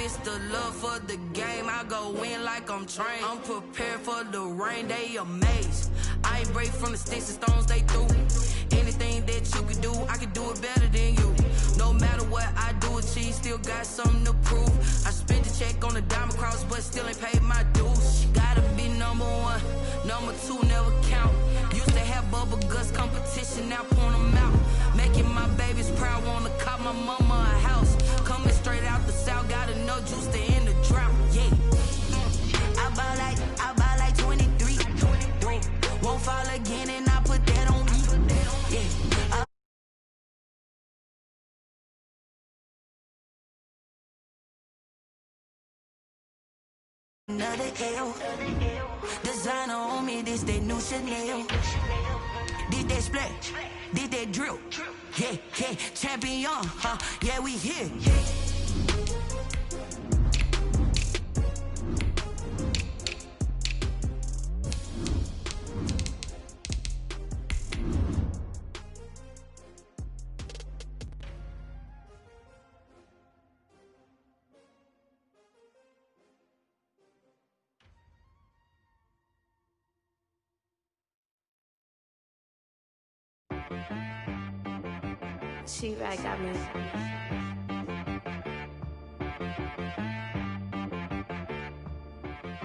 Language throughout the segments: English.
it's the love for the game. I go in like I'm trained. I'm prepared for the rain, they amazed. I ain't break from the sticks and stones they threw. Anything that you can do, I can do it better than you. No matter what I do achieve, still got something to prove. I spent the check on the diamond cross, but still ain't paid my dues. Gotta be number one, number two never count. Used to have bubble guts competition, now point them out. Making my babies proud, wanna cop my mama a house. Coming straight out the south, got enough juice to end the drought. Yeah, I buy like 23. Won't fall again, and I put that on me. Yeah. Another L. Designer on me, this that new Chanel. Did that splash, did that drill. Yeah, yeah, champion, huh? Yeah, we here. She right got me.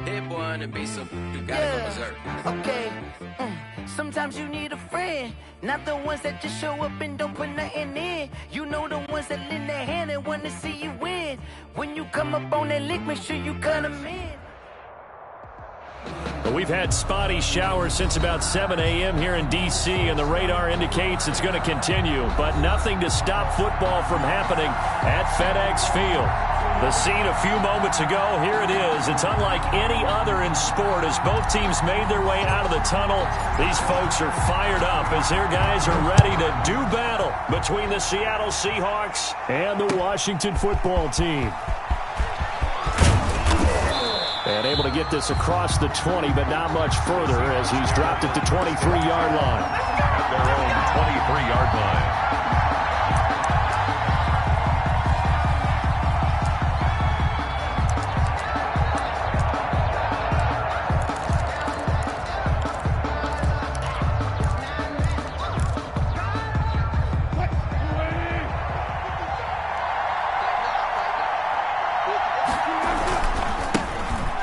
Hit one and be some. You gotta go berserk. Okay. Sometimes you need a friend, not the ones that just show up and don't put nothing in. You know the ones that lend their hand and want to see you win. When you come up on that lick, make sure you cut them in. Well, we've had spotty showers since about 7 a.m. here in D.C., and the radar indicates it's going to continue, but nothing to stop football from happening at FedEx Field. The scene a few moments ago, here it is. It's unlike any other in sport as both teams made their way out of the tunnel. These folks are fired up as their guys are ready to do battle between the Seattle Seahawks and the Washington football team. And able to get this across the 20, but not much further as he's dropped it to 23-yard line. At their own 23-yard line.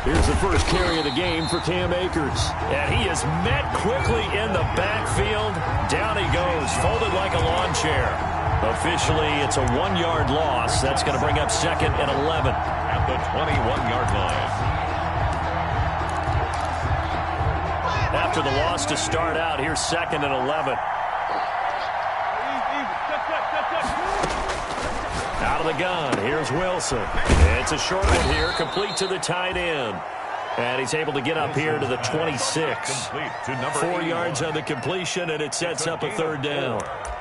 Here's the first carry of the game for Cam Akers. And he is met quickly in the backfield. Down he goes, folded like a lawn chair. Officially, it's a 1-yard loss. That's going to bring up 2nd and 11. At the 21-yard line. After the loss to start out, here's 2nd and 11. Out of the gun, here's Wilson. It's a short one here, complete to the tight end. And he's able to get up here to the 26. 4 yards on the completion, and it sets up a 3rd down.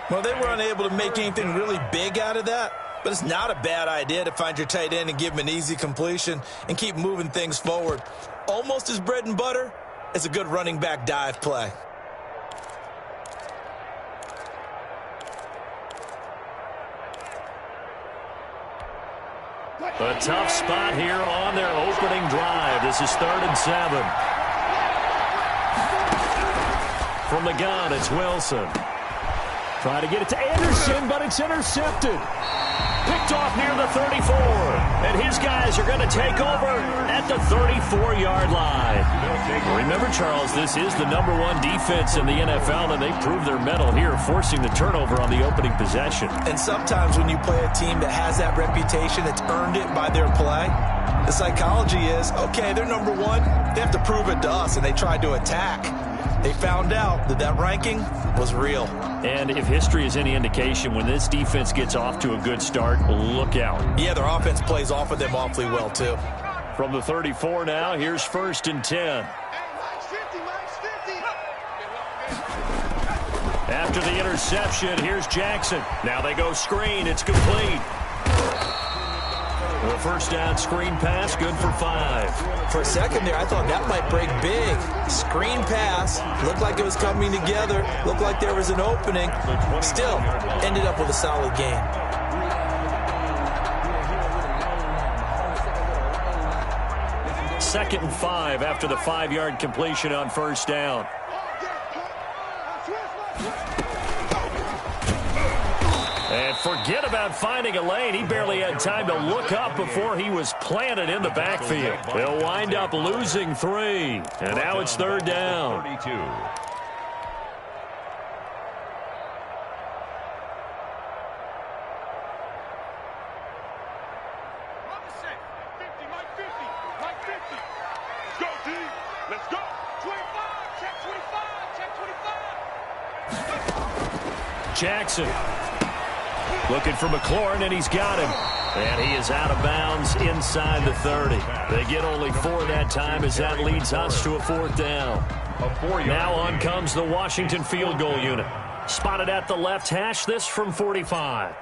Well, they were unable to make anything really big out of that, but it's not a bad idea to find your tight end and give him an easy completion and keep moving things forward. Almost as bread and butter as a good running back dive play. A tough spot here on their opening drive. This is 3rd and 7. From the gun, it's Wilson. Trying to get it to Anderson, but it's intercepted. Picked off near the 34. And his guys are going to take over at the 34-yard line. Remember, Charles, this is the #1 defense in the NFL, and they proved their mettle here, forcing the turnover on the opening possession. And sometimes when you play a team that has that reputation, that's earned it by their play, the psychology is, okay, they're #1. They have to prove it to us, and they tried to attack. They found out that that ranking was real. And if history is any indication, when this defense gets off to a good start, look out. Yeah, their offense plays off of them awfully well, too. From the 34 now, here's 1st and 10. After the interception, here's Jackson. Now they go screen. It's complete. The 1st down screen pass, good for 5. For a second there, I thought that might break big. Screen pass, looked like it was coming together, looked like there was an opening. Still, ended up with a solid game. 2nd and 5 after the 5-yard completion on first down. And forget about finding a lane. He barely had time to look up before he was planted in the backfield. He'll wind up losing 3. And now it's 3rd down. 32. Jackson looking for McLaurin, and he's got him. And he is out of bounds inside the 30. They get only 4 that time as that leads us to a 4th down. Now on comes the Washington field goal unit. Spotted at the left hash, this from 45.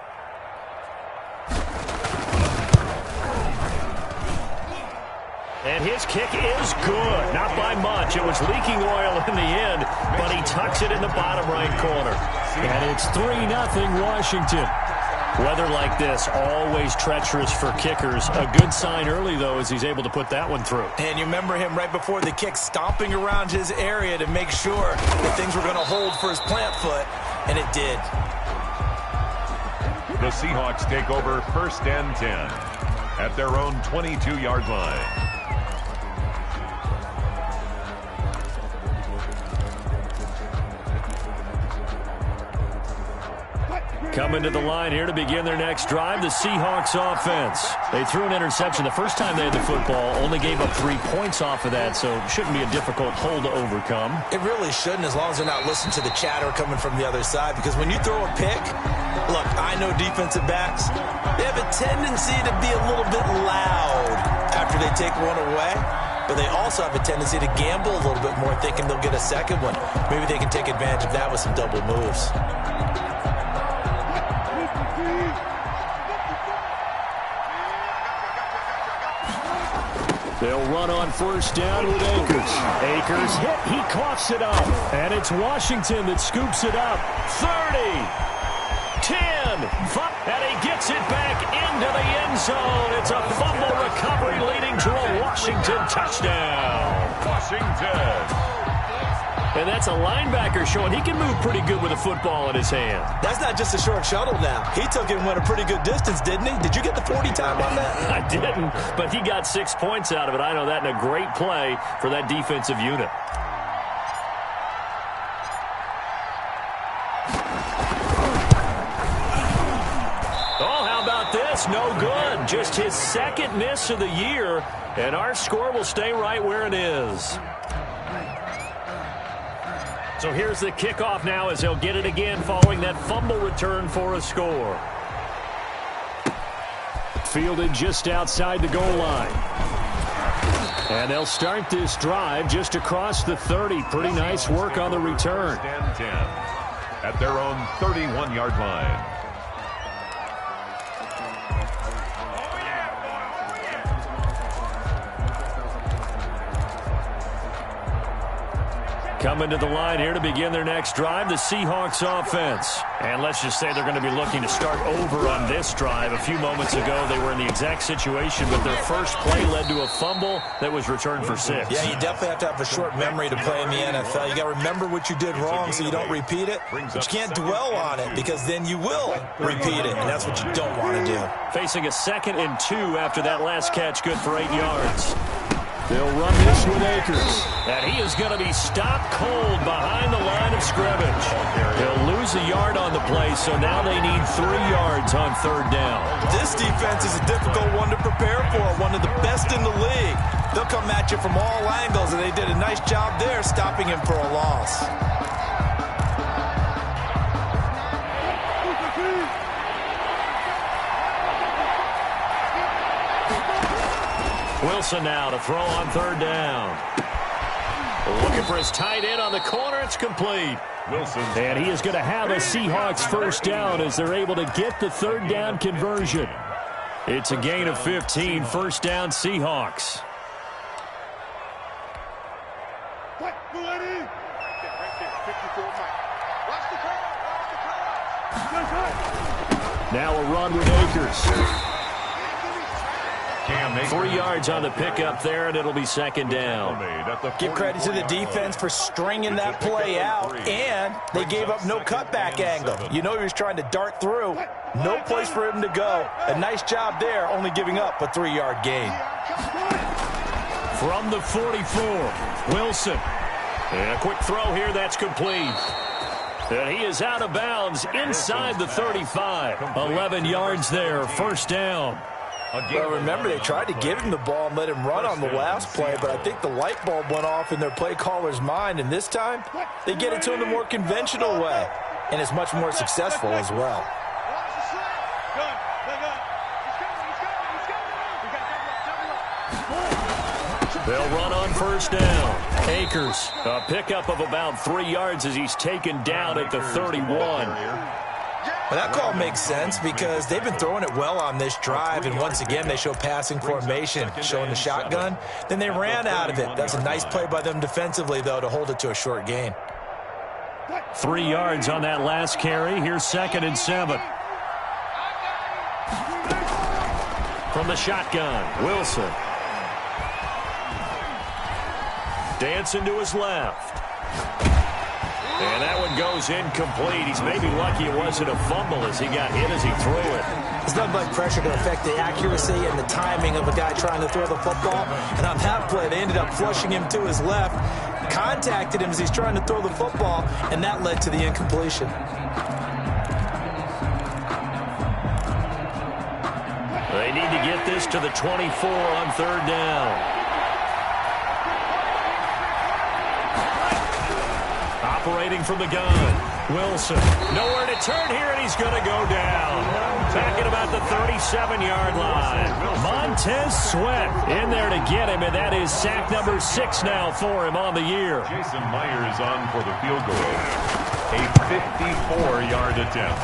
And his kick is good. Not by much. It was leaking oil in the end, but he tucks it in the bottom right corner. And it's 3-0 Washington. Weather like this, always treacherous for kickers. A good sign early, though, as he's able to put that one through. And you remember him right before the kick stomping around his area to make sure that things were going to hold for his plant foot, and it did. The Seahawks take over 1st and 10 at their own 22-yard line. Coming to the line here to begin their next drive, the Seahawks offense. They threw an interception the first time they had the football, only gave up 3 points off of that, so it shouldn't be a difficult hole to overcome. It really shouldn't, as long as they're not listening to the chatter coming from the other side, because when you throw a pick, look, I know defensive backs, they have a tendency to be a little bit loud after they take one away, but they also have a tendency to gamble a little bit more, thinking they'll get a second one. Maybe they can take advantage of that with some double moves. They'll run on first down with Akers. Akers hit. He coughs it up. And it's Washington that scoops it up. 30, 10, 5, and he gets it back into the end zone. It's a fumble recovery leading to a Washington touchdown. Washington. And that's a linebacker showing he can move pretty good with a football in his hand. That's not just a short shuttle now. He took it and went a pretty good distance, didn't he? Did you get the 40 time on that? I didn't, but he got 6 points out of it. I know that, and a great play for that defensive unit. Oh, how about this? No good. Just his 2nd miss of the year, and our score will stay right where it is. So here's the kickoff now as they'll get it again following that fumble return for a score. Fielded just outside the goal line. And they'll start this drive just across the 30. Pretty nice work on the return. 10 at their own 31-yard line. Coming to the line here to begin their next drive, the Seahawks offense. And let's just say they're going to be looking to start over on this drive. A few moments ago, they were in the exact situation, but their first play led to a fumble that was returned for 6. Yeah, you definitely have to have a short memory to play in the NFL. You got to remember what you did wrong so you don't repeat it. But you can't dwell on it because then you will repeat it, and that's what you don't want to do. Facing a 2nd and 2 after that last catch, good for 8 yards. They'll run this with Akers. And he is going to be stopped cold behind the line of scrimmage. He'll lose a yard on the play, so now they need 3 yards on 3rd down. This defense is a difficult one to prepare for, one of the best in the league. They'll come at you from all angles, and they did a nice job there stopping him for a loss. Wilson now to throw on 3rd down. Looking for his tight end on the corner. It's complete. Wilson. And he is going to have a Seahawks 1st down as they're able to get the 3rd down conversion. It's a gain of 15. 1st down Seahawks. Now a run with Akers. 3 yards on the pickup there, and it'll be second down. Give credit to the defense for stringing that play out, and they gave up no cutback angle. You know he was trying to dart through. No place for him to go. A nice job there, only giving up a 3-yard gain. From the 44, Wilson. And a quick throw here, that's complete. And he is out of bounds inside the 35. 11 yards there, first down. Well, remember, they tried to give him the ball and let him run on the last play, but I think the light bulb went off in their play caller's mind, and this time they get it to him the more conventional way, and it's much more successful as well. They'll run on first down. Akers, a pickup of about 3 yards as he's taken down at the 31. Well, that call makes sense because they've been throwing it well on this drive, and once again they show passing formation, showing the shotgun. Then they ran out of it. That's a nice play by them defensively, though, to hold it to a short gain. 3 yards on that last carry. Here's 2nd and 7. From the shotgun, Wilson. Dancing to his left. And that one goes incomplete. He's maybe lucky it wasn't a fumble as he got hit as he threw it. It's nothing like pressure to affect the accuracy and the timing of a guy trying to throw the football. And on that play, they ended up flushing him to his left, contacted him as he's trying to throw the football, and that led to the incompletion. They need to get this to the 24 on 3rd down. Operating from the gun, Wilson. Nowhere to turn here, and he's going to go down. Back at about the 37-yard line. Montez Sweat in there to get him, and that is sack number 6 now for him on the year. Jason Myers on for the field goal. A 54-yard attempt.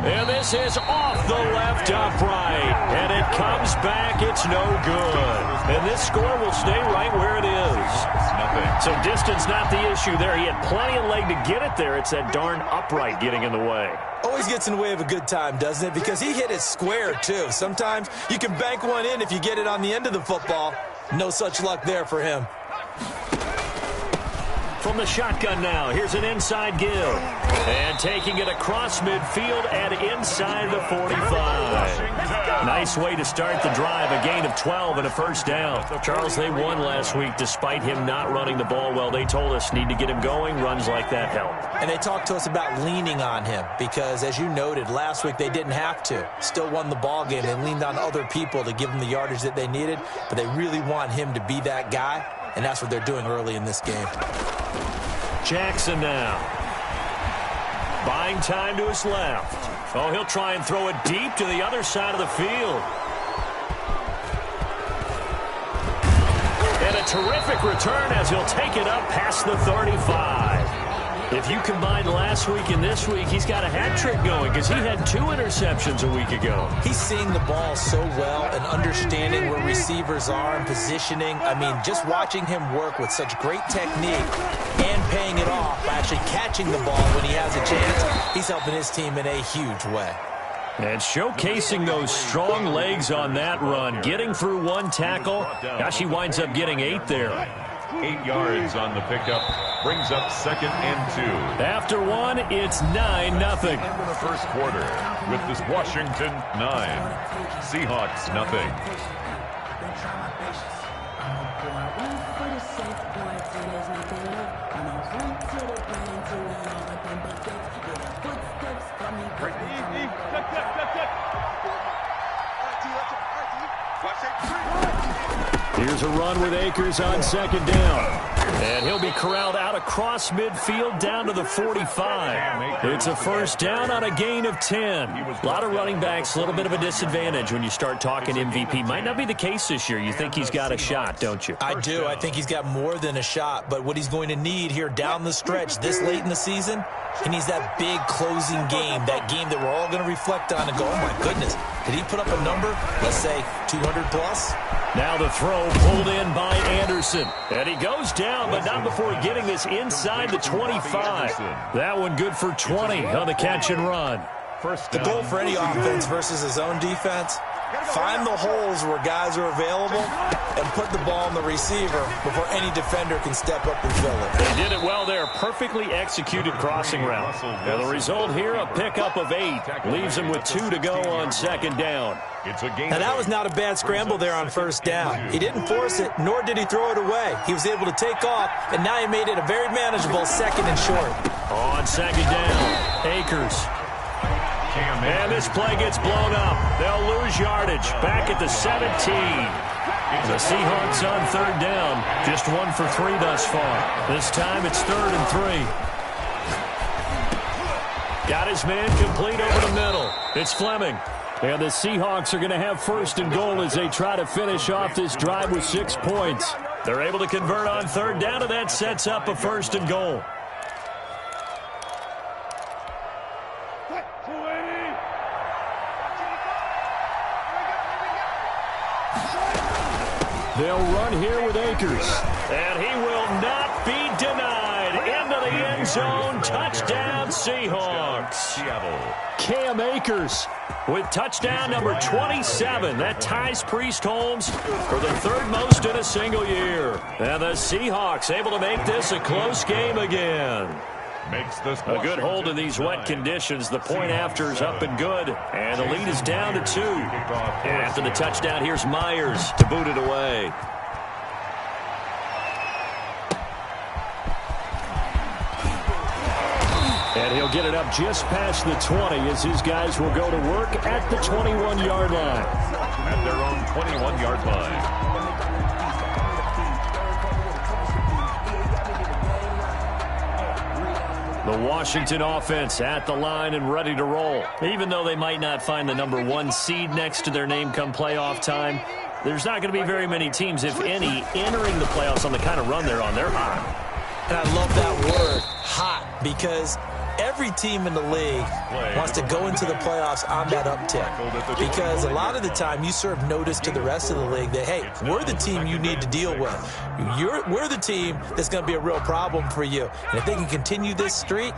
And this is off the left upright. And it comes back. It's no good. And this score will stay right where it is. So distance not the issue there. He had plenty of leg to get it there. It's that darn upright getting in the way. Always gets in the way of a good time, doesn't it? Because he hit it square, too. Sometimes you can bank one in if you get it on the end of the football. No such luck there for him. From the shotgun now, here's an inside give. And taking it across midfield and inside the 45. Nice way to start the drive, a gain of 12 and a first down. Charles, they won last week despite him not running the ball well. They told us need to get him going. Runs like that help. And they talked to us about leaning on him because, as you noted, last week they didn't have to. Still won the ball game. They leaned on other people to give them the yardage that they needed, but they really want him to be that guy, and that's what they're doing early in this game. Jackson now. Buying time to his left. Oh, he'll try and throw it deep to the other side of the field. And a terrific return as he'll take it up past the 35. If you combine last week and this week, he's got a hat trick going because he had 2 interceptions a week ago. He's seeing the ball so well and understanding where receivers are and positioning. I mean, just watching him work with such great technique and paying it off by actually catching the ball when he has a chance, he's helping his team in a huge way. And showcasing those strong legs on that run, getting through 1 tackle. Gosh, he winds up getting 8 there. 8 yards on the pickup. Brings up 2nd and 2. After 1, it's 9-0. In the first quarter, with this Washington 9, Seahawks nothing. Here's a run with Akers on 2nd down. And he'll be corralled out across midfield down to the 45. It's a first down on a gain of 10. A lot of running backs, a little bit of a disadvantage when you start talking MVP. Might not be the case this year. You think he's got a shot, don't you? I do. I think he's got more than a shot. But what he's going to need here down the stretch this late in the season, he needs that big closing game, that game that we're all going to reflect on and go, oh, my goodness, did he put up a number, let's say, 200 plus? Now the throw pulled in by Anderson. And he goes down, but not before getting this inside the 25. That one good for 20 on the catch and run. The goal for any offense versus his own defense Find the holes where guys are available and put the ball on the receiver before any defender can step up and fill it. They did it well there. Perfectly executed crossing route. Now the result here, a pickup of 8. Leaves him with 2 to go on second down. Now that was not a bad scramble there on first down. He didn't force it, nor did he throw it away. He was able to take off, and now he made it a very manageable second and short. On second down, Akers. And this play gets blown up. They'll lose yardage. Back at the 17. The Seahawks on third down. Just 1 for 3 thus far. This time it's 3rd and 3. Got his man complete over the middle. It's Fleming. And the Seahawks are going to have 1st and goal as they try to finish off this drive with 6 points. They're able to convert on third down, and that sets up a 1st and goal. They'll run here with Akers. And he will not be denied. Into the end zone. Touchdown, Seahawks. Cam Akers with touchdown number 27. That ties Priest Holmes for the 3rd most in a single year. And the Seahawks able to make this a close game again. A good hold in these wet conditions. The point after is up and good. And the lead is down to 2. And after the touchdown, here's Myers to boot it away. And he'll get it up just past the 20 as his guys will go to work at the 21-yard line. At their own 21-yard line. The Washington offense at the line and ready to roll. Even though they might not find the number 1 seed next to their name come playoff time, there's not going to be very many teams, if any, entering the playoffs on the kind of run they're on. They're hot. And I love that word, hot, because every team in the league wants to go into the playoffs on that uptick. Because a lot of the time you serve notice to the rest of the league that, hey, we're the team you need to deal with. We're the team that's going to be a real problem for you. And if they can continue this streak,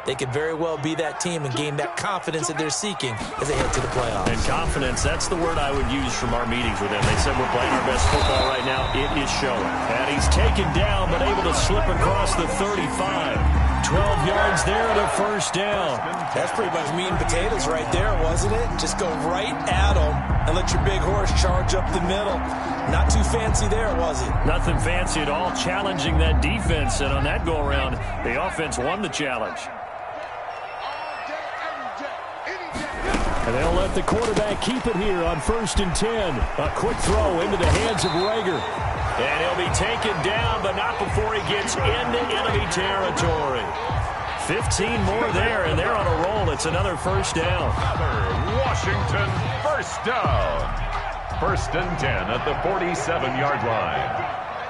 they could very well be that team and gain that confidence that they're seeking as they head to the playoffs. And confidence, that's the word I would use from our meetings with them. They said we're playing our best football right now. It is showing. And he's taken down but able to slip across the 35. 12 yards there and a 1st down. That's pretty much meat and potatoes right there, wasn't it? Just go right at them and let your big horse charge up the middle. Not too fancy there, was it? Nothing fancy at all, challenging that defense. And on that go-around, the offense won the challenge. And they'll let the quarterback keep it here on 1st and 10. A quick throw into the hands of Rager. And he'll be taken down, but not before he gets into enemy territory. 15 more there, and they're on a roll. It's another 1st down. Another Washington 1st down. 1st and 10 at the 47-yard line.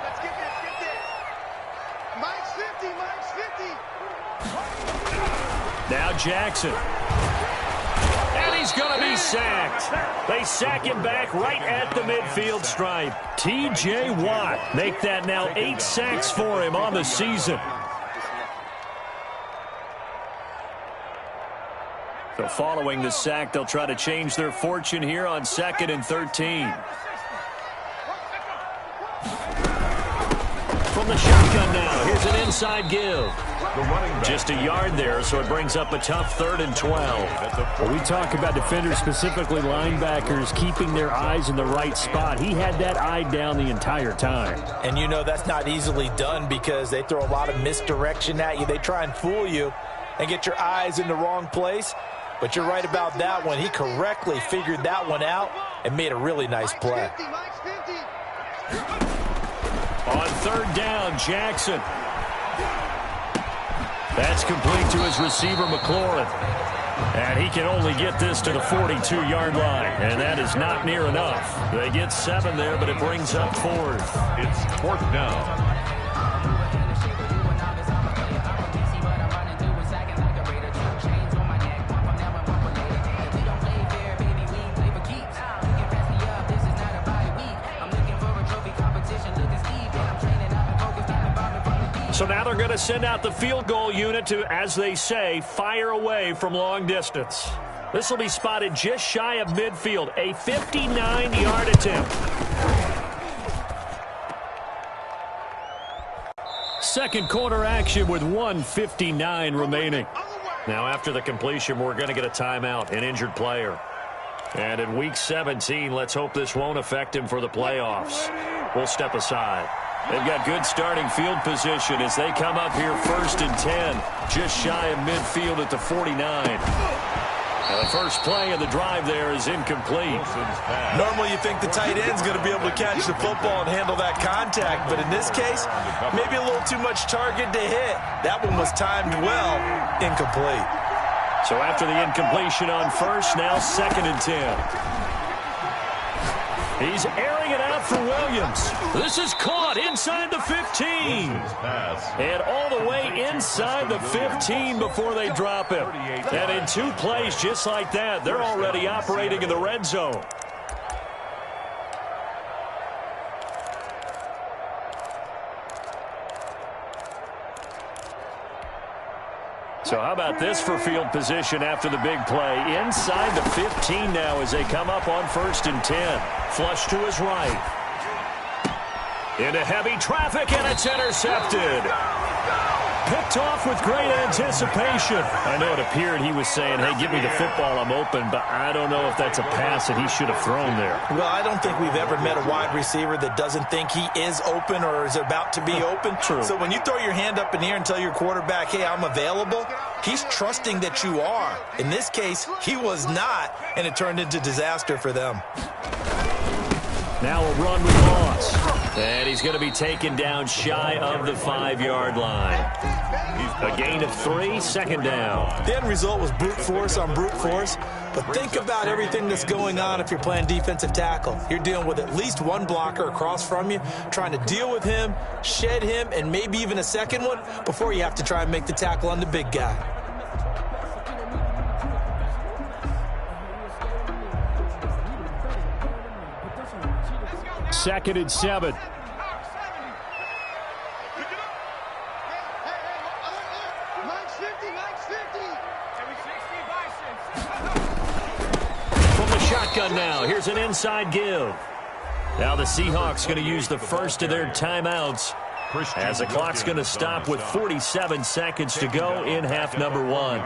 Let's get this, get this. Mike's 50, Mike's 50. Now Jackson. And he's going to be sacked. They sack him back right at the midfield stripe. T.J. Watt make that now 8 sacks for him on the season. So following the sack, they'll try to change their fortune here on 2nd and 13. From the shotgun now, here's an inside give. Just a yard there, so it brings up a tough 3rd and 12. Well, we talk about defenders, specifically linebackers, keeping their eyes in the right spot. He had that eye down the entire time. And you know that's not easily done because they throw a lot of misdirection at you. They try and fool you and get your eyes in the wrong place. But you're right about that one. He correctly figured that one out and made a really nice play. On 3rd down, Jackson. That's complete to his receiver, McLaurin. And he can only get this to the 42-yard line. And that is not near enough. They get 7 there, but it brings up 4th. It's 4th down. So now they're going to send out the field goal unit to, as they say, fire away from long distance. This will be spotted just shy of midfield. A 59-yard attempt. Second quarter action with 1:59 remaining. Now after the completion, we're going to get a timeout, an injured player. And in Week 17, let's hope this won't affect him for the playoffs. We'll step aside. They've got good starting field position as they come up here 1st and 10, just shy of midfield at the 49. Now the first play of the drive there is incomplete. Normally you think the tight end's going to be able to catch the football and handle that contact, but in this case, maybe a little too much target to hit. That one was timed well, incomplete. So after the incompletion on first, now 2nd and 10. He's airing it out for Williams. This is caught inside the 15. And all the way inside the 15 before they drop him. And in 2 plays just like that, they're already operating in the red zone. So how about this for field position after the big play? Inside the 15 now as they come up on 1st and 10. Flush to his right. Into heavy traffic, and it's intercepted. Picked off with great anticipation. I know it appeared he was saying, hey, give me the football, I'm open, but I don't know if that's a pass that he should have thrown there. Well, I don't think we've ever met a wide receiver that doesn't think he is open or is about to be open. True. So when you throw your hand up in the air and tell your quarterback, hey, I'm available, he's trusting that you are. In this case, he was not, and it turned into disaster for them. Now a run with Moss. And he's going to be taken down shy of the 5-yard line. A gain of 3, 2nd down. The end result was brute force on brute force. But think about everything that's going on if you're playing defensive tackle. You're dealing with at least one blocker across from you, trying to deal with him, shed him, and maybe even a second one before you have to try and make the tackle on the big guy. Second and 7. From the shotgun now, here's an inside give. Now the Seahawks going to use the first of their timeouts as the clock's going to stop with 47 seconds to go in half number 1.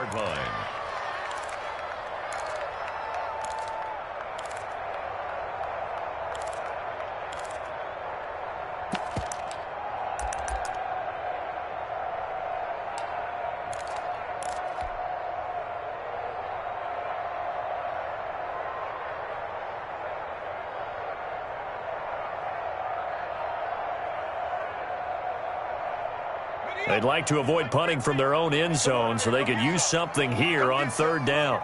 They'd like to avoid punting from their own end zone so they could use something here on 3rd down.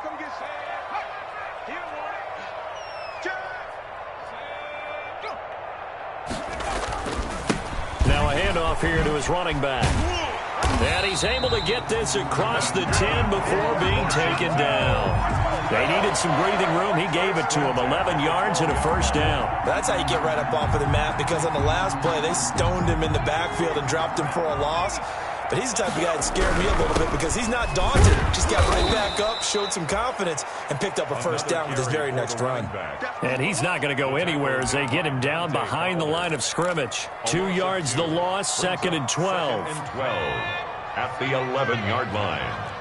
Now a handoff here to his running back. And he's able to get this across the 10 before being taken down. They needed some breathing room. He gave it to him. 11 yards and a 1st down. That's how you get right up off of the mat, because on the last play, they stoned him in the backfield and dropped him for a loss. But he's the type of guy that scared me a little bit because he's not daunted. Just got right back up, showed some confidence, and picked up a 1st down with his very next run. And he's not going to go anywhere as they get him down behind the line of scrimmage. 2 yards the loss, 2nd and 12. At the 11-yard line.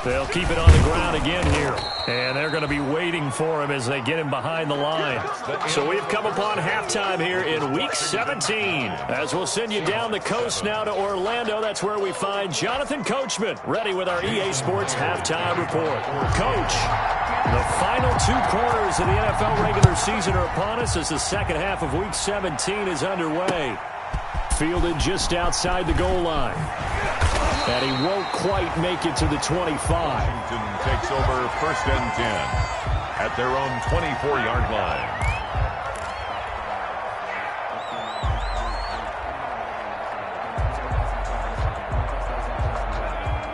They'll keep it on the ground again here. And they're going to be waiting for him as they get him behind the line. So we've come upon halftime here in Week 17. As we'll send you down the coast now to Orlando. That's where we find Jonathan Coachman ready with our EA Sports Halftime Report. Coach, the final 2 quarters of the NFL regular season are upon us as the second half of Week 17 is underway. Fielded just outside the goal line. And he won't quite make it to the 25. Washington takes over 1st and 10 at their own 24-yard line.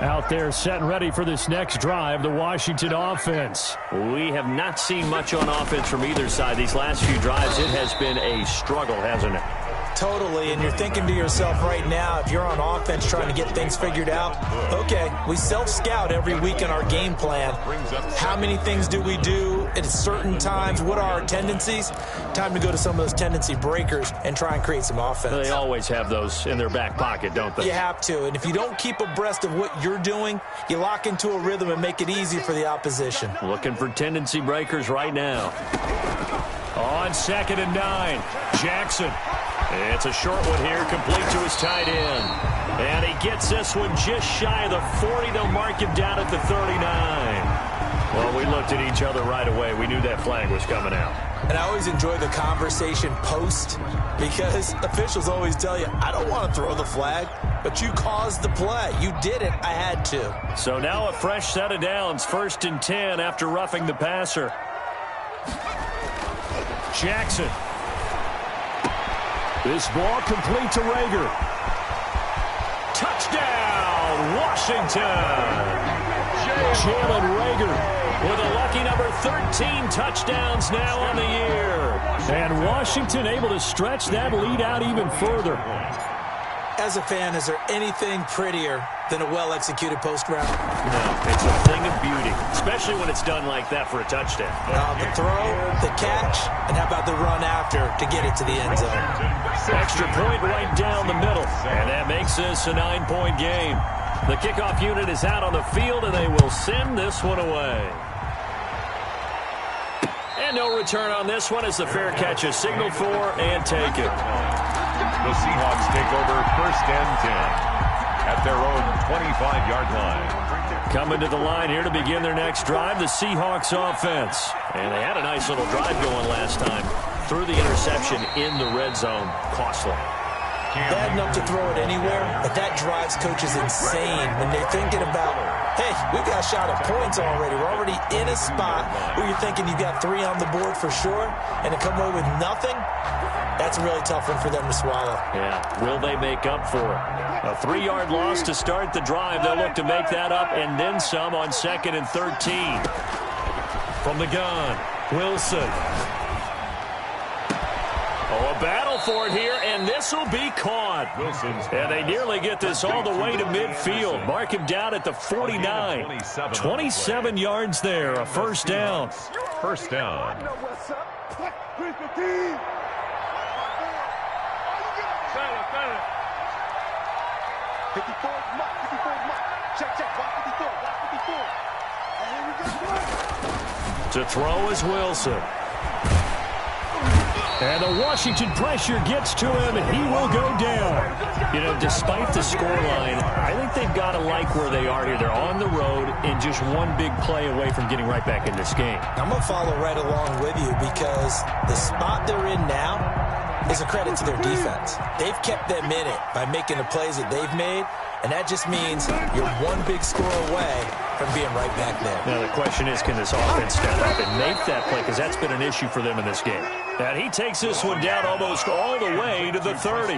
Out there set and ready for this next drive, the Washington offense. We have not seen much on offense from either side. These last few drives, it has been a struggle, hasn't it? Totally, and you're thinking to yourself right now, if you're on offense trying to get things figured out, okay, we self-scout every week in our game plan. How many things do we do at certain times? What are our tendencies? Time to go to some of those tendency breakers and try and create some offense. They always have those in their back pocket, don't they? You have to, and if you don't keep abreast of what you're doing, you lock into a rhythm and make it easy for the opposition. Looking for tendency breakers right now. On 2nd and 9, Jackson. It's a short one here, complete to his tight end. And he gets this one just shy of the 40. They'll mark him down at the 39. Well, we looked at each other right away. We knew that flag was coming out. And I always enjoy the conversation post because officials always tell you, I don't want to throw the flag, but you caused the play. You did it. I had to. So now a fresh set of downs, 1st and 10 after roughing the passer. Jackson. This ball complete to Rager. Touchdown, Washington. Jalen Rager with a lucky number 13 touchdowns now on the year. And Washington able to stretch that lead out even further. As a fan, is there anything prettier than a well-executed post route? No, it's a thing of beauty, especially when it's done like that for a touchdown. The throw, the catch, and how about the run after to get it to the end zone? Extra point right down the middle, and that makes this a 9-point game. The kickoff unit is out on the field, and they will send this one away. And no return on this one as the fair catch is signaled for and taken. The Seahawks take over 1st and 10 at their own 25-yard line. Coming to the line here to begin their next drive, the Seahawks offense. And they had a nice little drive going last time. Threw the interception in the red zone. Costly. Bad enough to throw it anywhere, but that drives coaches insane when they're thinking about, hey, we've got a shot at points already. We're already in a spot where you're thinking you've got 3 on the board for sure, and to come away with nothing, that's a really tough one for them to swallow. Yeah, will they make up for it? A 3-yard loss to start the drive. They'll look to make that up and then some on 2nd and 13. From the gun, Wilson. Oh, a battle for it here, and this will be caught. And they nearly get this all the way to midfield. Mark him down at the 49. 27 yards there, a 1st down. 1st down. To throw is Wilson. And the Washington pressure gets to him, and he will go down. You know, despite the scoreline, I think they've got to like where they are here. They're on the road and just one big play away from getting right back in this game. I'm going to follow right along with you because the spot they're in now is a credit to their defense. They've kept them in it by making the plays that they've made, and that just means you're one big score away from being right back there. Now the question is, can this offense step up and make that play? Because that's been an issue for them in this game. And he takes this one down almost all the way to the 30.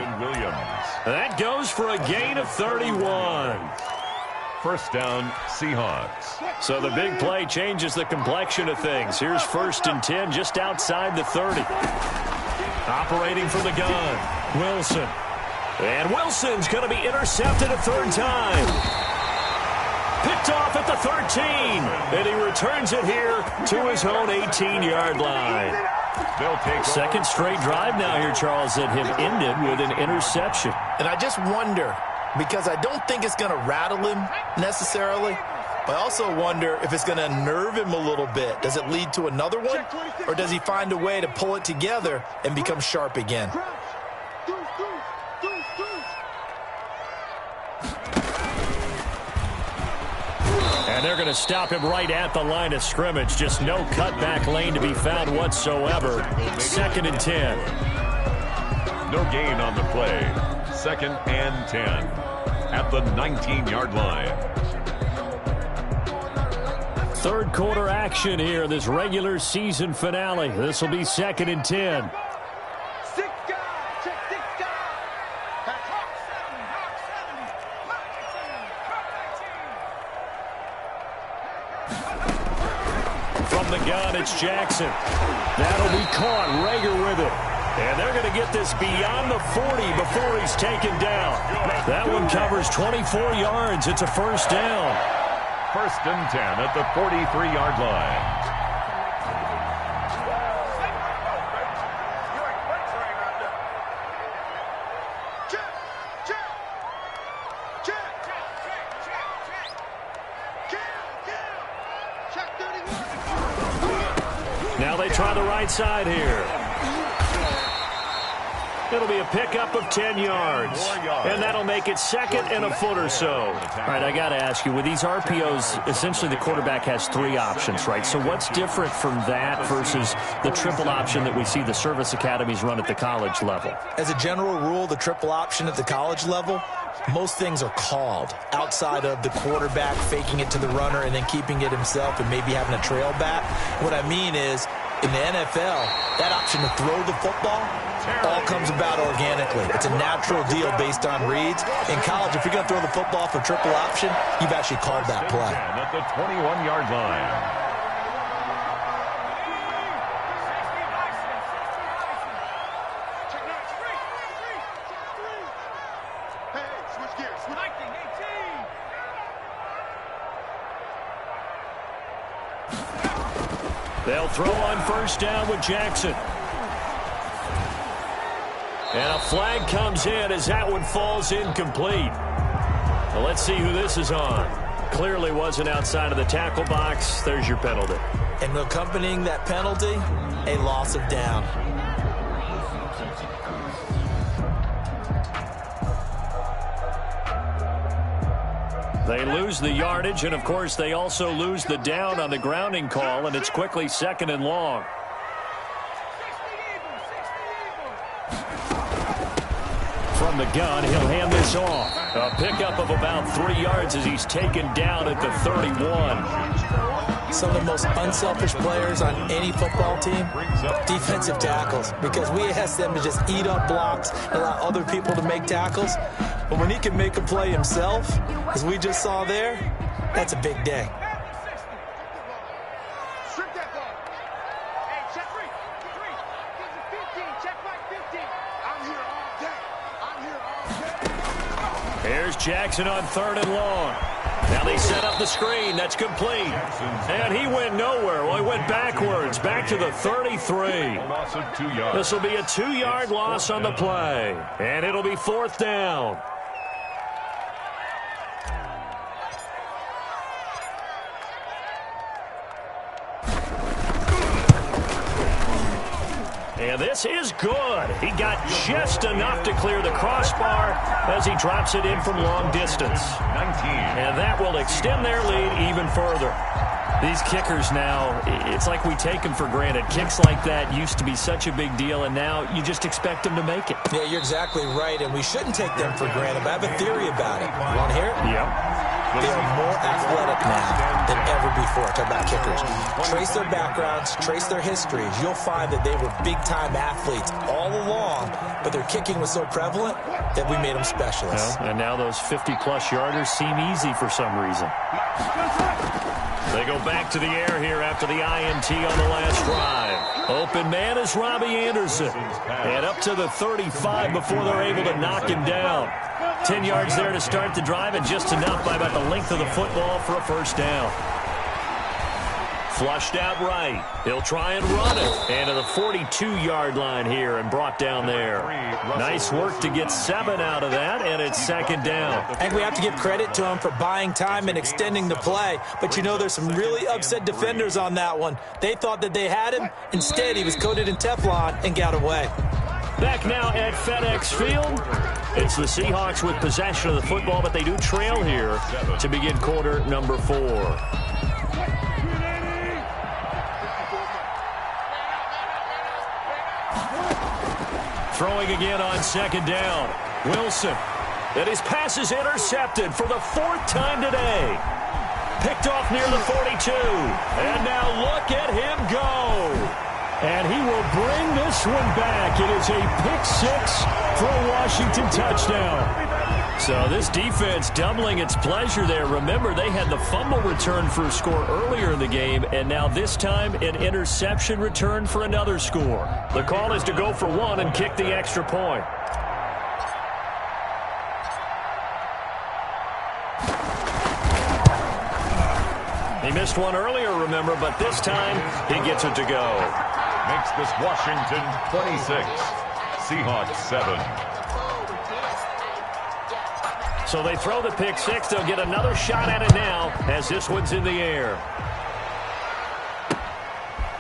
That goes for a gain of 31. 1st down, Seahawks. So the big play changes the complexion of things. Here's 1st and 10 just outside the 30. Operating from the gun, Wilson. And Wilson's going to be intercepted a 3rd time. Picked off at the 13. And he returns it here to his own 18-yard line. They'll take 2nd straight drive now here, Charles, that have ended with an interception. And I just wonder, because I don't think it's going to rattle him necessarily, but I also wonder if it's going to unnerve him a little bit. Does it lead to another one? Or does he find a way to pull it together and become sharp again? And they're going to stop him right at the line of scrimmage. Just no cutback lane to be found whatsoever. 2nd and 10. No gain on the play. 2nd and 10 at the 19-yard line. 3rd quarter action here, this regular season finale. This will be 2nd and 10. From the gun, it's Jackson. That'll be caught. Rager with it. And they're going to get this beyond the 40 before he's taken down. That one covers 24 yards. It's a first down. 1st and 10 at the 43-yard line. Now they try the right side here. It'll be a pickup of 10 yards. And that'll make it 2nd and a foot or so. All right, I got to ask you, with these RPOs, essentially the quarterback has 3 options, right? So what's different from that versus the triple option that we see the service academies run at the college level? As a general rule, the triple option at the college level, most things are called outside of the quarterback faking it to the runner and then keeping it himself and maybe having a trail back. What I mean is, in the NFL, that option to throw the football all comes about organically. It's a natural deal based on reads. In college, if you're going to throw the football for triple option, you've actually called that play. At the 21-yard line. They'll throw on 1st down with Jackson. And a flag comes in as that one falls incomplete. Well, let's see who this is on. Clearly wasn't outside of the tackle box. There's your penalty. And accompanying that penalty, a loss of down. They lose the yardage, and, of course, they also lose the down on the grounding call, and it's quickly 2nd and long. From the gun, he'll hand this off. A pickup of about 3 yards as he's taken down at the 31. Some of the most unselfish players on any football team, defensive tackles, because we ask them to just eat up blocks and allow other people to make tackles. But when he can make a play himself, as we just saw there, that's a big day. Here's Jackson on 3rd and long. Now they set up the screen. That's complete. And he went nowhere. Well, he went backwards, back to the 33. This will be a 2-yard loss on the play. And it'll be 4th down. And this is good. He got just enough to clear the crossbar as he drops it in from long distance. 19. And that will extend their lead even further. These kickers now, it's like we take them for granted. Kicks like that used to be such a big deal, and now you just expect them to make it. Yeah, you're exactly right, and we shouldn't take them for granted. But I have a theory about it. You want to hear it? Yep. They are more athletic now than ever before. Talk about kickers. Trace their backgrounds, trace their histories. You'll find that they were big-time athletes all along, but their kicking was so prevalent that we made them specialists. Well, and now those 50-plus yarders seem easy for some reason. They go back to the air here after the INT on the last drive. Open man is Robbie Anderson. And up to the 35 before they're able to knock him down. 10 yards there to start the drive, and just enough by about the length of the football for a first down. Flushed out right. He'll try and run it. And to the 42-yard line here and brought down there. Nice work to get 7 out of that, and it's 2nd down. I think we have to give credit to him for buying time and extending the play. But, you know, there's some really upset defenders on that one. They thought that they had him. Instead, he was coated in Teflon and got away. Back now at FedEx Field. It's the Seahawks with possession of the football, but they do trail here to begin quarter number 4. Throwing again on 2nd down. Wilson. And his pass is intercepted for the 4th time today. Picked off near the 42. And now look at him go. And he will bring this one back. It is a pick 6 for a Washington touchdown. So this defense doubling its pleasure there. Remember, they had the fumble return for a score earlier in the game, and now this time an interception return for another score. The call is to go for one and kick the extra point. He missed one earlier, remember, but this time he gets it to go. Makes this Washington 26, Seahawks 7. So they throw the pick six. They'll get another shot at it now as this one's in the air.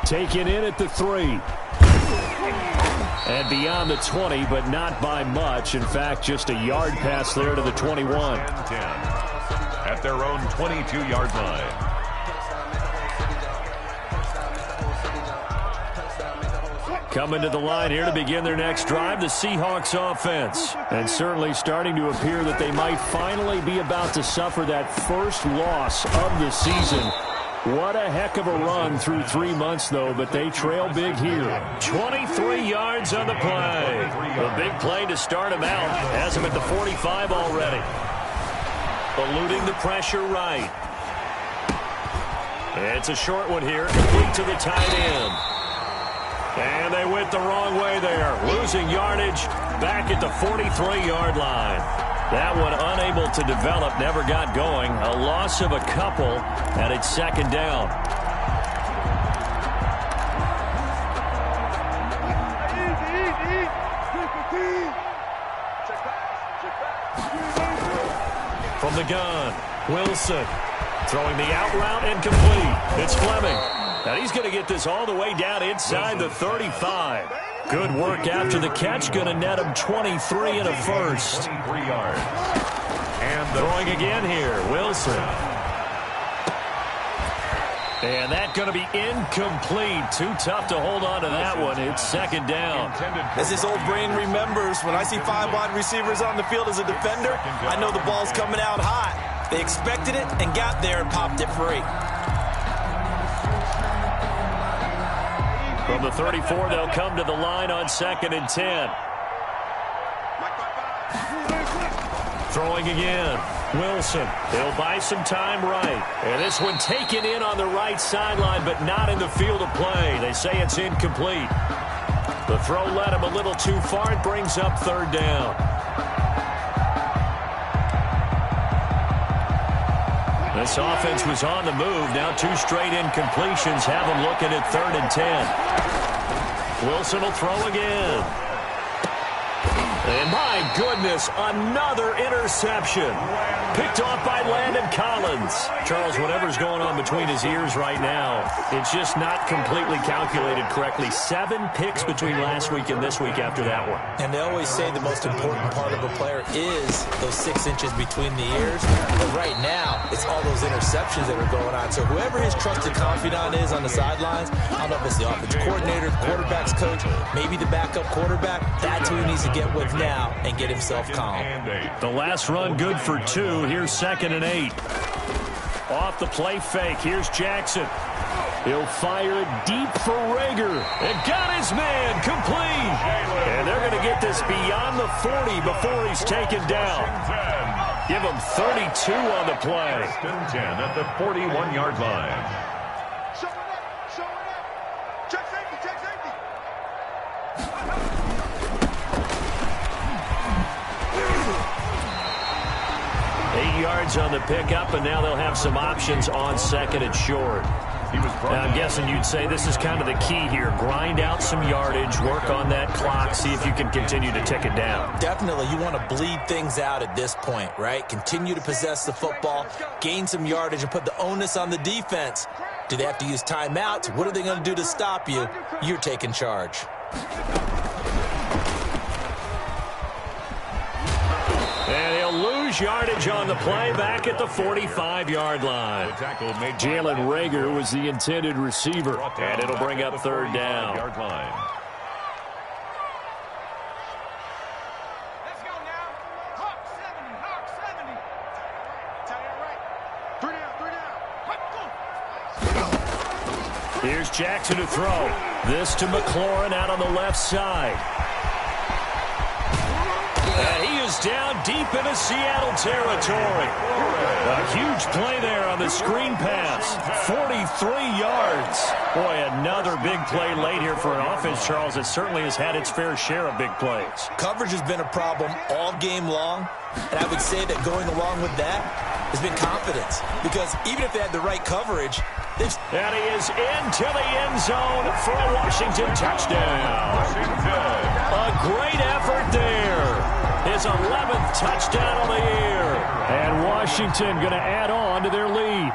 Taken in at the 3. And beyond the 20, but not by much. In fact, just a yard pass there to the 21. 10 at their own 22-yard line. Coming to the line here to begin their next drive, the Seahawks offense. And certainly starting to appear that they might finally be about to suffer that first loss of the season. What a heck of a run through 3 months, though, but they trail big here. 23 yards on the play. A big play to start him out. Has him at the 45 already. Eluding the pressure right. It's a short one here, complete to the tight end. And they went the wrong way there. Losing yardage back at the 43-yard line. That one unable to develop, never got going. A loss of a couple, and it's second down. From the gun, Wilson throwing the out route and complete. It's Fleming. And he's going to get this all the way down inside the 35. Good work after the catch. Going to net him 23 and a first. 23 yards. And throwing again here, Wilson. And that going to be incomplete. Too tough to hold on to that one. It's second down. As this old brain remembers, when I see 5 wide receivers on the field as a defender, I know the ball's coming out hot. They expected it and got there and popped it free. From the 34, they'll come to the line on 2nd and 10. Throwing again. Wilson. He'll buy some time right. And this one taken in on the right sideline, but not in the field of play. They say it's incomplete. The throw led him a little too far. It brings up third down. This offense was on the move. Now 2 straight incompletions have them looking at 3rd and 10. Wilson will throw again. And my goodness, another interception. Picked off by Landon Collins. Charles, whatever's going on between his ears right now, it's just not completely calculated correctly. 7 picks between last week and this week after that one. And they always say the most important part of a player is those 6 inches between the ears. But right now, it's all those interceptions that are going on. So whoever his trusted confidant is on the sidelines, I don't know if it's the offensive coordinator, the quarterback's coach, maybe the backup quarterback, that's who he needs to get with now and get himself calm. The last run good for 2. Here's 2nd and 8. Off the play fake. Here's Jackson. He'll fire it deep for Rager. And got his man complete. And they're going to get this beyond the 40 before he's taken down. Give him 32 on the play. 10 at the 41-yard line. Check safety, check safety. 8 yards on the pickup, and now they'll have some options on 2nd and short. Now, I'm guessing you'd say this is kind of the key here. Grind out some yardage, work on that clock, see if you can continue to tick it down. Definitely, you want to bleed things out at this point, right? Continue to possess the football, gain some yardage, and put the onus on the defense. Do they have to use timeouts? What are they going to do to stop you? You're taking charge. And he'll lose yardage on the play back at the 45-yard line. Jalen Rager was the intended receiver, and it'll bring up 3rd down. Let's go now. Hawk 70. Tight end right. 3 down. Here's Jackson to throw. This to McLaurin out on the left side. And he is down deep into Seattle territory. A huge play there on the screen pass. 43 yards. Boy, another big play late here for an offense, Charles, that certainly has had its fair share of big plays. Coverage has been a problem all game long, and I would say that going along with that has been confidence. Because even if they had the right coverage, and he is into the end zone for a Washington touchdown. A great effort there. His 11th touchdown of the year. And Washington going to add on to their lead.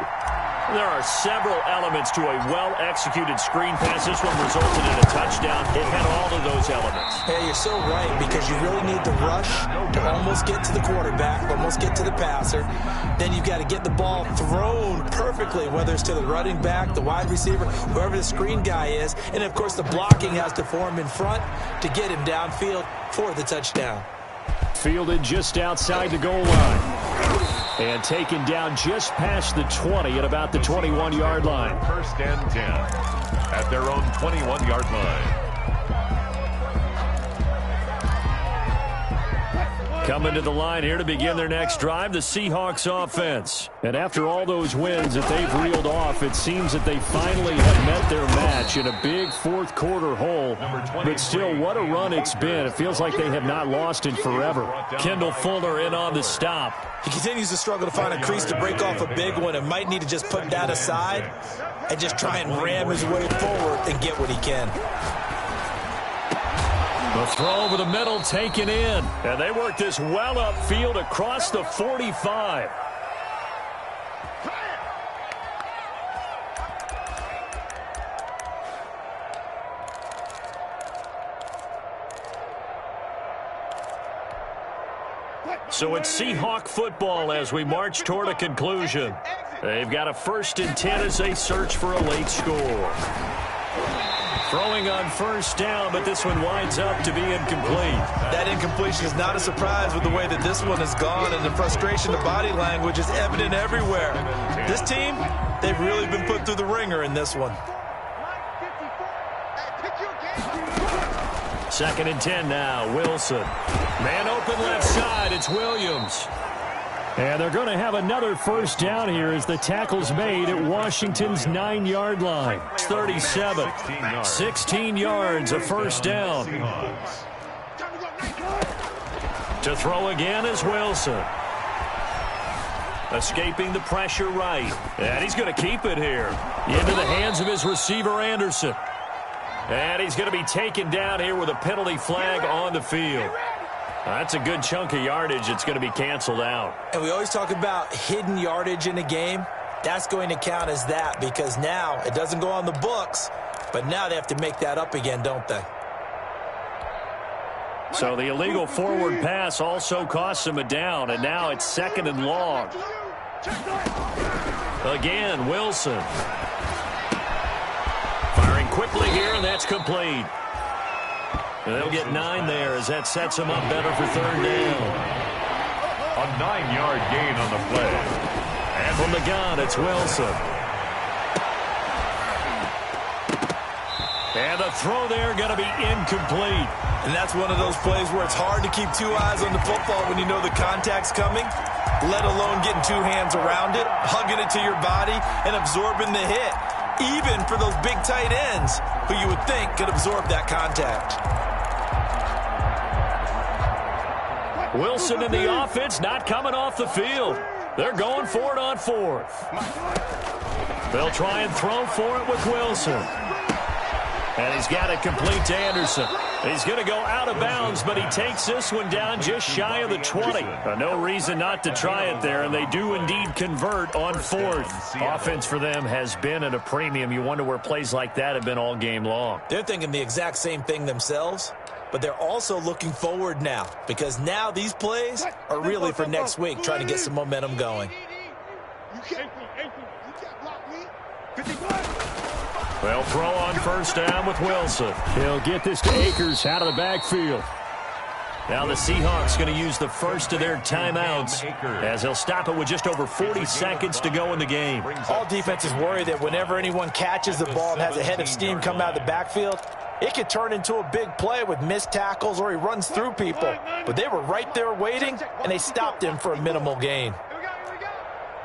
There are several elements to a well-executed screen pass. This one resulted in a touchdown. It had all of those elements. Yeah, you're so right, because you really need the rush to almost get to the quarterback, almost get to the passer. Then you've got to get the ball thrown perfectly, whether it's to the running back, the wide receiver, whoever the screen guy is. And, of course, the blocking has to form in front to get him downfield for the touchdown. Fielded just outside the goal line. And taken down just past the 20 at about the 21-yard line. First and 10 at their own 21-yard line. Coming to the line here to begin their next drive, the Seahawks offense. And after all those wins that they've reeled off, it seems that they finally have met their match in a big fourth-quarter hole. But still, what a run it's been. It feels like they have not lost in forever. Kendall Fuller in on the stop. He continues to struggle to find a crease to break off a big one and might need to just put that aside and just try and ram his way forward and get what he can. The throw over the middle taken in. And they work this well upfield across the 45. So it's Seahawk football as we march toward a conclusion. They've got a 1st and 10 as they search for a late score. Throwing on first down, but this one winds up to be incomplete. That incompletion is not a surprise with the way that this one has gone, and the frustration of body language is evident everywhere. This team, they've really been put through the ringer in this one. 2nd and 10 now, Wilson. Man open left side, it's Williams. And they're going to have another first down here as the tackle's made at Washington's 9-yard line. It's 37. 16 yards, a first down. To throw again is Wilson. Escaping the pressure right. And he's going to keep it here. Into the hands of his receiver, Anderson. And he's going to be taken down here with a penalty flag on the field. That's a good chunk of yardage. It's going to be canceled out. And we always talk about hidden yardage in a game. That's going to count as that, because now it doesn't go on the books, but now they have to make that up again, don't they? So the illegal forward pass also costs him a down, and now it's 2nd and long. Again, Wilson. Firing quickly here, and that's complete. They'll get 9 there as that sets them up better for 3rd down. A 9-yard gain on the play. And from the gun, it's Wilson. And the throw there going to be incomplete. And that's one of those plays where it's hard to keep 2 eyes on the football when you know the contact's coming, let alone getting 2 hands around it, hugging it to your body, and absorbing the hit, even for those big tight ends who you would think could absorb that contact. Wilson in the offense not coming off the field. They're going for it on 4th. They'll try and throw for it with Wilson. And he's got it complete to Anderson. He's going to go out of bounds, but he takes this one down just shy of the 20. No reason not to try it there, and they do indeed convert on 4th. Offense for them has been at a premium. You wonder where plays like that have been all game long. They're thinking the exact same thing themselves, but they're also looking forward now, because now these plays are really for next week, trying to get some momentum going. They'll throw on first down with Wilson. He'll get this to Akers out of the backfield. Now the Seahawks going to use the first of their timeouts as they'll stop it with just over 40 seconds to go in the game. All defenses worry that whenever anyone catches the ball and has a head of steam come out of the backfield, It could turn into a big play with missed tackles or he runs through people. But they were right there waiting, and they stopped him for a minimal gain.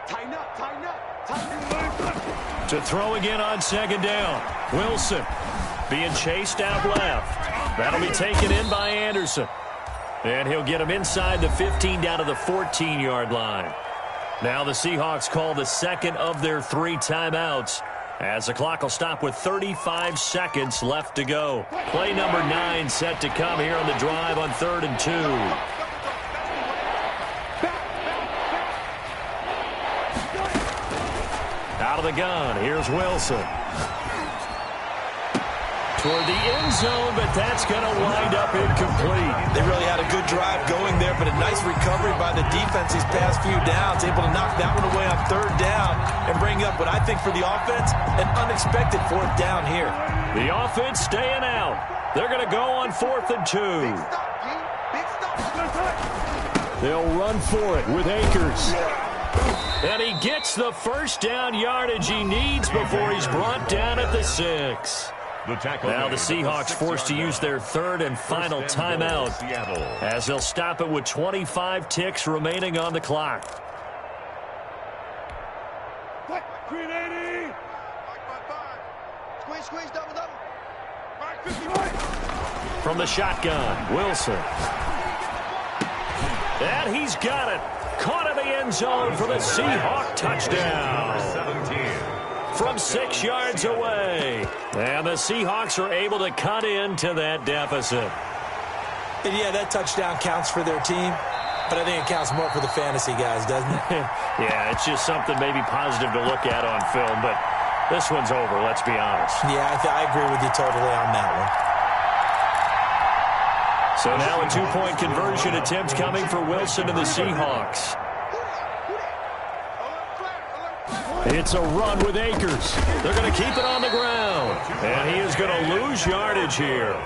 Tighten up, tighten up, tighten up. To throw again on second down. Wilson being chased out left. That'll be taken in by Anderson. And he'll get him inside the 15 down to the 14-yard line. Now the Seahawks call the second of their 3 timeouts, as the clock will stop with 35 seconds left to go. Play number 9 set to come here on the drive on 3rd and 2. Out of the gun, here's Wilson. Toward the end zone, but that's going to wind up incomplete. They really had a good drive going there, but a nice recovery by the defense these past few downs, able to knock that one away on 3rd down and bring up what I think for the offense, an unexpected 4th down here. The offense staying out. They're going to go on 4th and 2. They'll run for it with Akers. And he gets the first down yardage he needs before he's brought down at the 6. Now the Seahawks forced to use their 3rd and final timeout, as they'll stop it with 25 ticks remaining on the clock. Squeeze, double. From the shotgun, Wilson. And he's got it. Caught in the end zone for the Seahawk touchdown. 17. From 6 yards away. And the Seahawks are able to cut into that deficit. And yeah, that touchdown counts for their team, but I think it counts more for the fantasy guys, doesn't it? Yeah, it's just something maybe positive to look at on film, but this one's over, let's be honest. Yeah, I agree with you totally on that one. So now a 2-point conversion attempt coming for Wilson and the Seahawks. It's a run with Akers. They're going to keep it on the ground. And he is going to lose yardage here.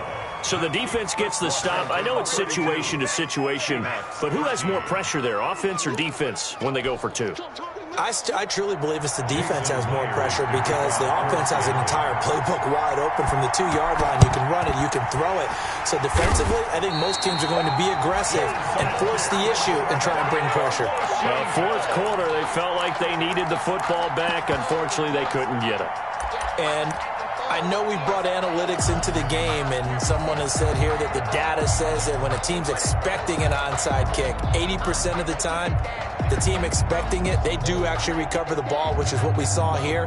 So the defense gets the stop. I know it's situation to situation, but who has more pressure there, offense or defense, when they go for 2? I truly believe it's the defense has more pressure because the offense has an entire playbook wide open from the 2-yard line. You can run it, you can throw it. So defensively, I think most teams are going to be aggressive and force the issue and try and bring pressure. Well, 4th quarter, they felt like they needed the football back. Unfortunately, they couldn't get it. And I know we brought analytics into the game, and someone has said here that the data says that when a team's expecting an onside kick, 80% of the time, the team expecting it, they do actually recover the ball, which is what we saw here.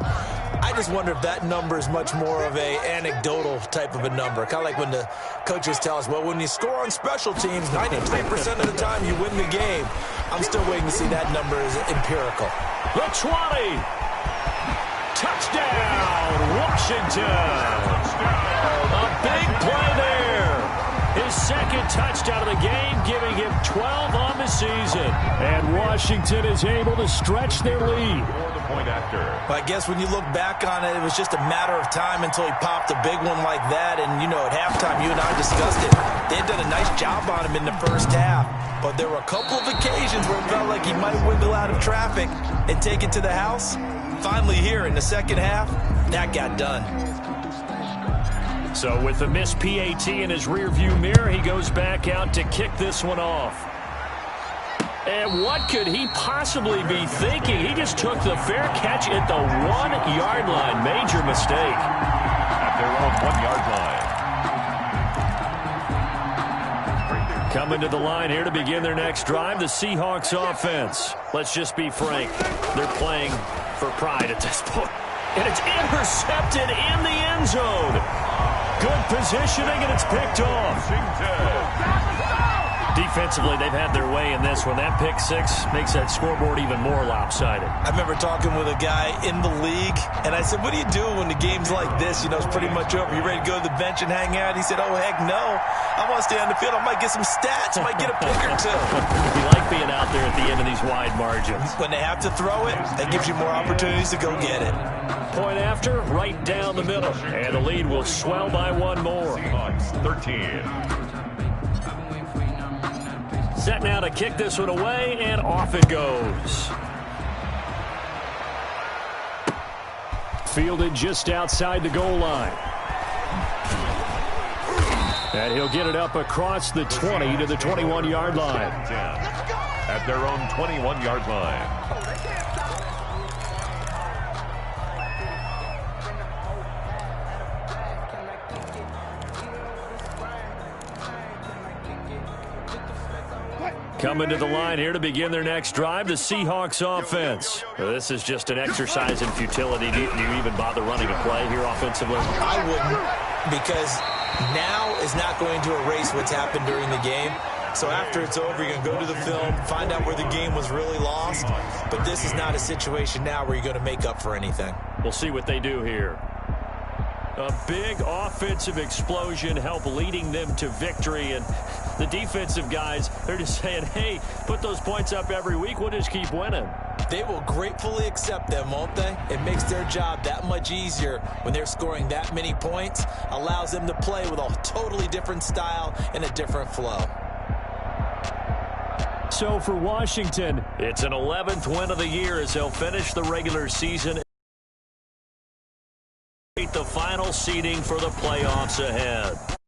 I just wonder if that number is much more of a anecdotal type of a number. Kind of like when the coaches tell us, well, when you score on special teams, 93% of the time you win the game. I'm still waiting to see that number is empirical. The 20. Touchdown, Washington. A big play there. His 2nd touchdown of the game, giving him 12 on the season. And Washington is able to stretch their lead. Well, I guess when you look back on it, it was just a matter of time until he popped a big one like that. And, you know, at halftime, you and I discussed it. They had done a nice job on him in the first half. But there were a couple of occasions where it felt like he might wiggle out of traffic and take it to the house. Finally here in the second half, that got done. So with the missed PAT in his rearview mirror, he goes back out to kick this one off. And what could he possibly be thinking? He just took the fair catch at the 1-yard line. Major mistake. At their own 1-yard line. Coming to the line here to begin their next drive, the Seahawks offense. Let's just be frank. They're playing for pride at this point. And it's intercepted in the end zone. Good positioning, and it's picked off. Defensively, they've had their way in this one. That pick 6 makes that scoreboard even more lopsided. I remember talking with a guy in the league, and I said, what do you do when the game's like this? You know, it's pretty much over. You ready to go to the bench and hang out? He said, oh, heck no. I want to stay on the field. I might get some stats. I might get a pick or 2. You like being out there at the end of these wide margins. When they have to throw it, that gives you more opportunities to go get it. Point after, right down the middle. And the lead will swell by 1 more. Seahawks 13. Set now to kick this one away, and off it goes. Fielded just outside the goal line. And he'll get it up across the 20 to the 21-yard line. 10 at their own 21-yard line. Coming to the line here to begin their next drive, the Seahawks offense. This is just an exercise in futility. Do you even bother running a play here offensively? I wouldn't, because now is not going to erase what's happened during the game. So after it's over, you're going to go to the film, find out where the game was really lost. But this is not a situation now where you're going to make up for anything. We'll see what they do here. A big offensive explosion help leading them to victory. And the defensive guys, they're just saying, hey, put those points up every week. We'll just keep winning. They will gratefully accept them, won't they? It makes their job that much easier when they're scoring that many points. Allows them to play with a totally different style and a different flow. So for Washington, it's an 11th win of the year as they'll finish the regular season. The final seeding for the playoffs ahead.